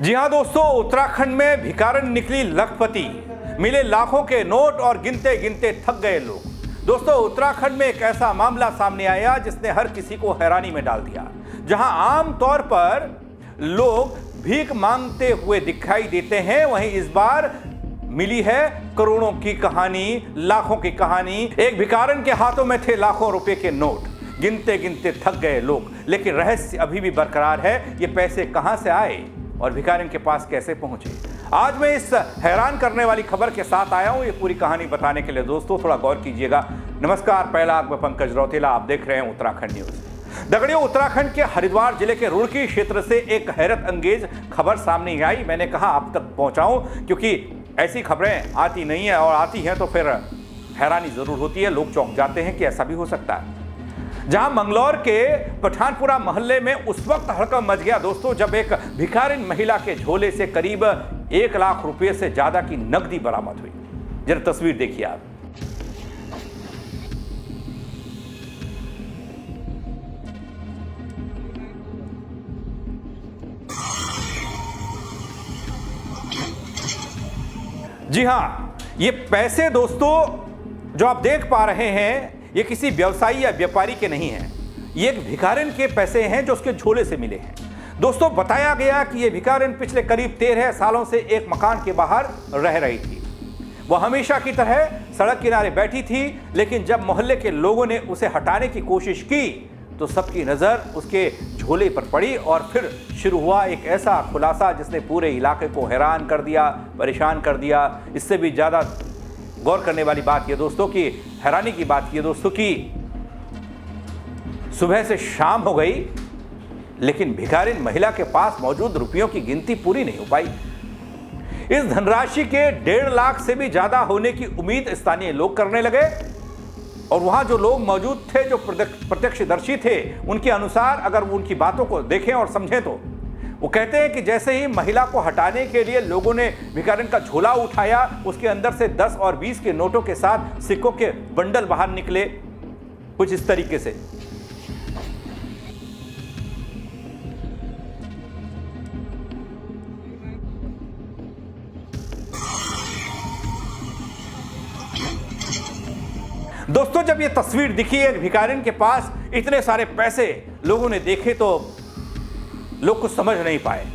जी हां दोस्तों, उत्तराखंड में भिखारन निकली लखपति, मिले लाखों के नोट और गिनते गिनते थक गए लोग। दोस्तों, उत्तराखंड में एक ऐसा मामला सामने आया जिसने हर किसी को हैरानी में डाल दिया। जहां आम तौर पर लोग भीख मांगते हुए दिखाई देते हैं, वहीं इस बार मिली है करोड़ों की कहानी, लाखों की कहानी। एक भिखारन के हाथों में थे लाखों रुपए के नोट, गिनते गिनते थक गए लोग। लेकिन रहस्य अभी भी बरकरार है, ये पैसे कहां से आए और भिखारन के पास कैसे पहुंचे। आज मैं इस हैरान करने वाली खबर के साथ आया हूं, ये पूरी कहानी बताने के लिए। दोस्तों थोड़ा गौर कीजिएगा। नमस्कार, पहला मैं पंकज रौतेला, आप देख रहे हैं उत्तराखंड न्यूज। दगड़ियों, उत्तराखंड के हरिद्वार जिले के रुड़की क्षेत्र से एक हैरत अंगेज खबर सामने आई। मैंने कहा आप तक पहुंचाऊं, क्योंकि ऐसी खबरें आती नहीं है, और आती हैं तो फिर हैरानी जरूर होती है। लोग चौंक जाते हैं कि ऐसा भी हो सकता है। जहां मंगलौर के पठानपुरा मोहल्ले में उस वक्त हड़कंप मच गया दोस्तों, जब एक भिखारिन महिला के झोले से करीब 1 लाख रुपए से ज्यादा की नकदी बरामद हुई। जरा तस्वीर देखिए आप। जी हां, ये पैसे दोस्तों जो आप देख पा रहे हैं, ये किसी व्यवसायी या व्यापारी के नहीं हैं। ये एक भिखारिन के पैसे हैं जो उसके झोले से मिले हैं। दोस्तों, बताया गया कि ये भिखारिन पिछले करीब 13 सालों से एक मकान के बाहर रह रही थी। वो हमेशा की तरह सड़क किनारे बैठी थी, लेकिन जब मोहल्ले के लोगों ने उसे हटाने की कोशिश की तो सबकी नज़र उसके झोले पर पड़ी, और फिर शुरू हुआ एक ऐसा खुलासा जिसने पूरे इलाके को हैरान कर दिया, परेशान कर दिया। इससे भी ज़्यादा गौर करने वाली बात यह दोस्तों की हैरानी की बात यह दोस्तों की सुबह से शाम हो गई, लेकिन भिखारिन महिला के पास मौजूद रुपयों की गिनती पूरी नहीं हो पाई। इस धनराशि के 1.5 लाख से भी ज्यादा होने की उम्मीद स्थानीय लोग करने लगे, और वहां जो लोग मौजूद थे, जो प्रत्यक्षदर्शी थे, उनके अनुसार अगर वो उनकी बातों को देखें और समझें तो वो कहते हैं कि जैसे ही महिला को हटाने के लिए लोगों ने भिखारिन का झोला उठाया, उसके अंदर से 10 और 20 के नोटों के साथ सिक्कों के बंडल बाहर निकले, कुछ इस तरीके से। दोस्तों, जब ये तस्वीर दिखी एक भिखारिन के पास इतने सारे पैसे लोगों ने देखे तो लोग कुछ समझ नहीं पाए।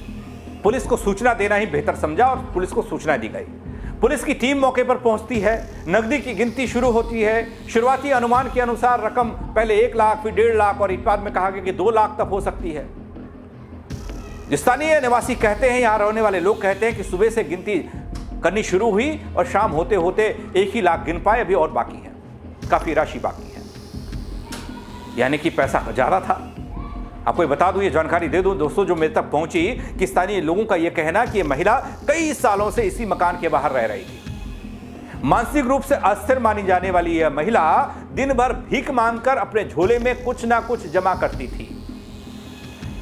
पुलिस को सूचना देना ही बेहतर समझा और पुलिस को सूचना दी गई। पुलिस की टीम मौके पर पहुंचती है, नकदी की गिनती शुरू होती है। शुरुआती अनुमान के अनुसार रकम पहले 1 लाख, फिर 1.5 लाख, और इस बाद में कहा गया कि 2 लाख तक हो सकती है। स्थानीय निवासी कहते हैं, यहां रहने वाले लोग कहते हैं कि सुबह से गिनती करनी शुरू हुई और शाम होते होते 1 ही लाख गिन पाए, अभी और बाकी है, काफी राशि बाकी है, यानी कि पैसा ज्यादा था। आपको बता दूं, ये जानकारी दे दूं दोस्तों जो मेरे तक पहुंची, कि स्थानीय लोगों का यह कहना कि ये महिला कई सालों से इसी मकान के बाहर रह रही थी। मानसिक रूप से अस्थिर मानी जाने वाली यह महिला दिन भर भीख मांगकर अपने झोले में कुछ ना कुछ जमा करती थी।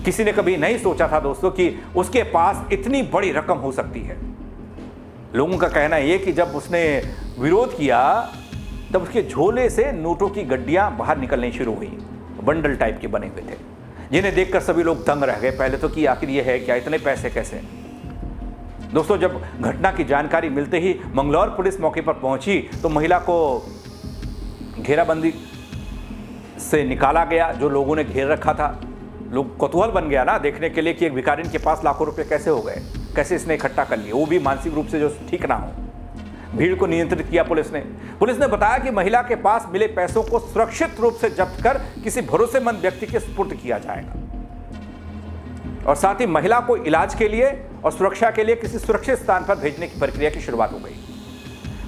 किसी ने कभी नहीं सोचा था दोस्तों कि उसके पास इतनी बड़ी रकम हो सकती है। लोगों का कहना यह कि जब उसने विरोध किया तब उसके झोले से नोटों की गड्डियां बाहर निकलनी शुरू हुई, बंडल टाइप के बने हुए थे, जिन्हें देखकर सभी लोग दंग रह गए। पहले तो कि आखिर ये है क्या, इतने पैसे कैसे। दोस्तों, जब घटना की जानकारी मिलते ही मंगलौर पुलिस मौके पर पहुंची तो महिला को घेराबंदी से निकाला गया। जो लोगों ने घेर रखा था, लोग कौतूहल बन गया ना देखने के लिए कि एक भिखारिन के पास लाखों रुपए कैसे हो गए, कैसे इसने इकट्ठा कर लिए, वो भी मानसिक रूप से जो ठीक ना हो। भीड़ को नियंत्रित किया पुलिस ने बताया कि महिला के पास मिले पैसों को सुरक्षित रूप से जब्त कर किसी भरोसेमंद व्यक्ति के सुपुर्द किया जाएगा, और साथ ही महिला को इलाज के लिए और सुरक्षा के लिए किसी सुरक्षित स्थान पर भेजने की प्रक्रिया की शुरुआत हो गई।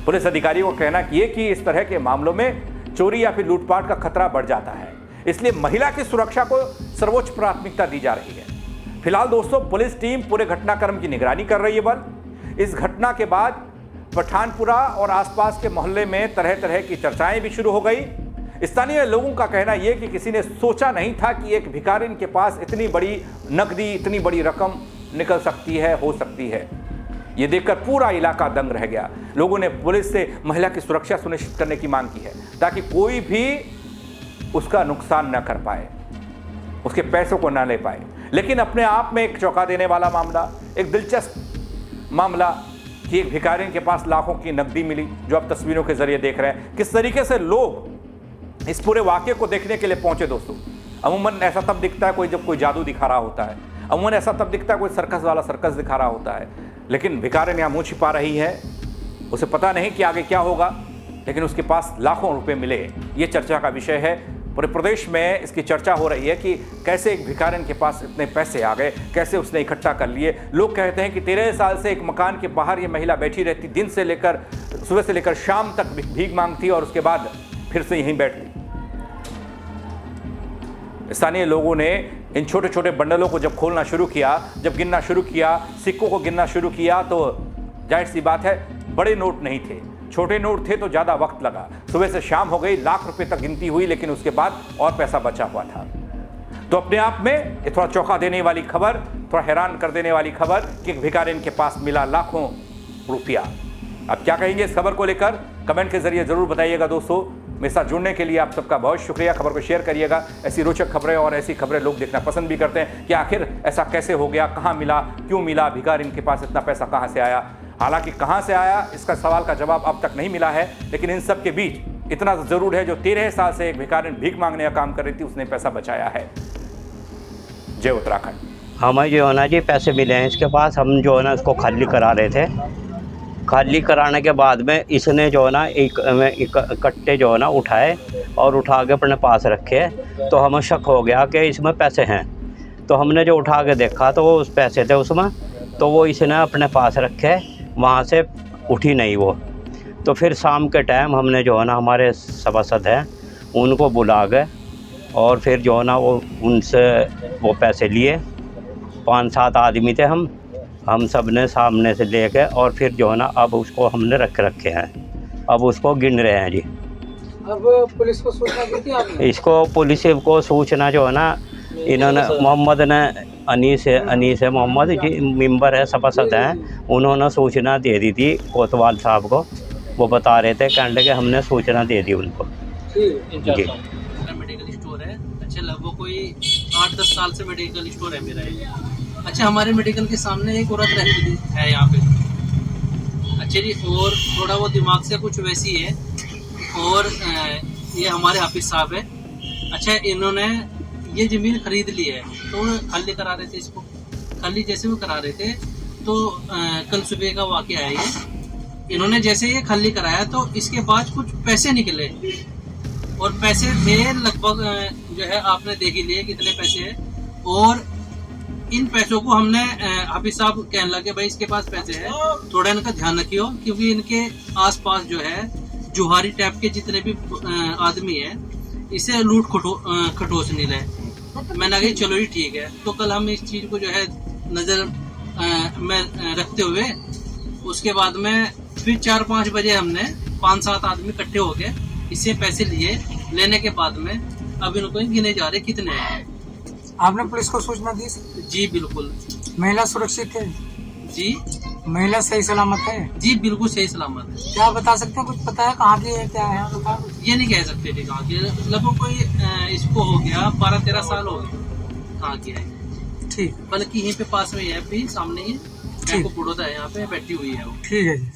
पुलिस अधिकारियों का कहना यह कि इस तरह के मामलों में चोरी या फिर लूटपाट का खतरा बढ़ जाता है, इसलिए महिला की सुरक्षा को सर्वोच्च प्राथमिकता दी जा रही है। फिलहाल दोस्तों, पुलिस टीम पूरे घटनाक्रम की निगरानी कर रही है। इस घटना के बाद पठानपुरा और आसपास के मोहल्ले में तरह तरह की चर्चाएं भी शुरू हो गई। स्थानीय लोगों का कहना यह कि किसी ने सोचा नहीं था कि एक भिखारिन के पास इतनी बड़ी नकदी, इतनी बड़ी रकम निकल सकती है, हो सकती है। ये देखकर पूरा इलाका दंग रह गया। लोगों ने पुलिस से महिला की सुरक्षा सुनिश्चित करने की मांग की है, ताकि कोई भी उसका नुकसान न कर पाए, उसके पैसों को न ले पाए। लेकिन अपने आप में एक चौंका देने वाला मामला, एक दिलचस्प मामला कि एक भिखारी के पास लाखों की नकदी मिली, जो आप तस्वीरों के जरिए देख रहे हैं। किस तरीके से लोग इस पूरे वाक़े को देखने के लिए पहुंचे दोस्तों। अमूमन ऐसा तब दिखता है जब कोई जादू दिखा रहा होता है, अमूमन ऐसा तब दिखता है कोई सर्कस वाला सर्कस दिखा रहा होता है, लेकिन भिखारिन यहाँ मुँह छिपा रही है, उसे पता नहीं कि आगे क्या होगा, लेकिन उसके पास लाखों रुपए मिले। ये चर्चा का विषय है, पूरे प्रदेश में इसकी चर्चा हो रही है कि कैसे एक भिखारिन के पास इतने पैसे आ गए, कैसे उसने इकट्ठा कर लिए। लोग कहते हैं कि 13 साल से एक मकान के बाहर ये महिला बैठी रहती, दिन से लेकर सुबह से लेकर शाम तक भीख मांगती और उसके बाद फिर से यहीं बैठती। स्थानीय लोगों ने इन छोटे छोटे बंडलों को जब खोलना शुरू किया, जब गिनना शुरू किया, सिक्कों को गिनना शुरू किया, तो जाहिर सी बात है बड़े नोट नहीं थे, छोटे नोट थे, तो ज़्यादा वक्त लगा। सुबह से शाम हो गई, लाख रुपए तक गिनती हुई, लेकिन उसके बाद और पैसा बचा हुआ था। तो अपने आप में ये थोड़ा चौंका देने वाली खबर, थोड़ा हैरान कर देने वाली खबर कि एक भिखारिन के पास मिला लाखों रुपया। अब क्या कहेंगे इस खबर को लेकर, कमेंट के जरिए जरूर बताइएगा दोस्तों। मेरे साथ जुड़ने के लिए आप सबका बहुत शुक्रिया। खबर को शेयर करिएगा। ऐसी रोचक खबरें और ऐसी खबरें लोग देखना पसंद भी करते हैं कि आखिर ऐसा कैसे हो गया, कहाँ मिला, क्यों मिला, भिखारिन के पास इतना पैसा कहाँ से आया। हालांकि कहाँ से आया इसका सवाल का जवाब अब तक नहीं मिला है, लेकिन इन सब के बीच इतना जरूर है, जो 13 साल से एक भिखारिन भीख मांगने का काम कर रही थी, उसने पैसा बचाया है। जय उत्तराखंड। हमें जो है ना जी पैसे मिले हैं इसके पास, हम जो है ना उसको खाली करा रहे थे। खाली कराने के बाद में इसने जो है ना एक कट्टे जो है ना उठाए और उठा के अपने पास रखे, तो हमें शक हो गया कि इसमें पैसे हैं। तो हमने जो उठा के देखा तो वो उस पैसे थे उसमें, तो वो इसने अपने पास रखे, वहाँ से उठी नहीं वो। तो फिर शाम के टाइम हमने जो है ना हमारे सभासद हैं उनको बुला गए और फिर जो है ना वो उनसे वो पैसे लिए। 5-7 आदमी थे हम सब ने सामने से लेके, और फिर जो है ना अब उसको हमने रखे हैं, अब उसको गिन रहे हैं जी। अब पुलिस को सूचना दी थी आपने? इसको पुलिस को सूचना जो है ना इन्होंने मोहम्मद ने अनीस है मोहम्मद जी, मेंबर है, सभासद हैं, उन्होंने सूचना दे दी थी कोतवाल साहब को। वो बता रहे थे, कहने के हमने सूचना दे दी उनको जी। मेडिकल स्टोर है, अच्छा लगभग कोई 8-10 साल से मेडिकल स्टोर है मेरा ये। अच्छा हमारे मेडिकल के सामने एक औरत रहती है यहाँ पे, अच्छा जी, और थोड़ा वो दिमाग से कुछ वैसी है, और ये हमारे हाफिज साहब है। अच्छा इन्होंने ये ज़मीन खरीद ली है, तो खाली करा रहे थे इसको। खाली जैसे वो करा रहे थे तो कल सुबह का वाक़या है ये। इन्होंने जैसे ये खाली कराया तो इसके बाद कुछ पैसे निकले, और पैसे थे लगभग जो है आपने देख ही लिए कितने पैसे हैं। और इन पैसों को हमने हाफिज साहब कहने लगे भाई इसके पास पैसे हैं, थोड़ा इनका ध्यान रखियो, क्योंकि इनके आसपास जो है जुहारी टाइप के जितने भी आदमी है इसे लूट खटोस नहीं रहे। मैंने कहा चलो ही ठीक है। तो कल हम इस चीज़ को जो है नज़र में रखते हुए उसके बाद में फिर 4-5 बजे हमने 5-7 आदमी इकट्ठे होके इससे पैसे लिए। लेने के बाद में अब इनको गिने जा रहे कितने हैं। आपने पुलिस को सूचना दी? जी बिल्कुल। महिला सुरक्षित है जी? महिला सही सलामत है? जी बिल्कुल सही सलामत है। क्या बता सकते हैं, कुछ पता है कहाँ की है, क्या है? ये नहीं कह सकते थे कहाँ की, लगभग कोई इसको हो गया 12-13 साल हो गए कहाँ की है। ठीक, बल्कि यहीं पे पास में है, भी सामने ही बैंक ऑफ बड़ौदा है, यहाँ पे बैठी हुई है वो। ठीक है जी।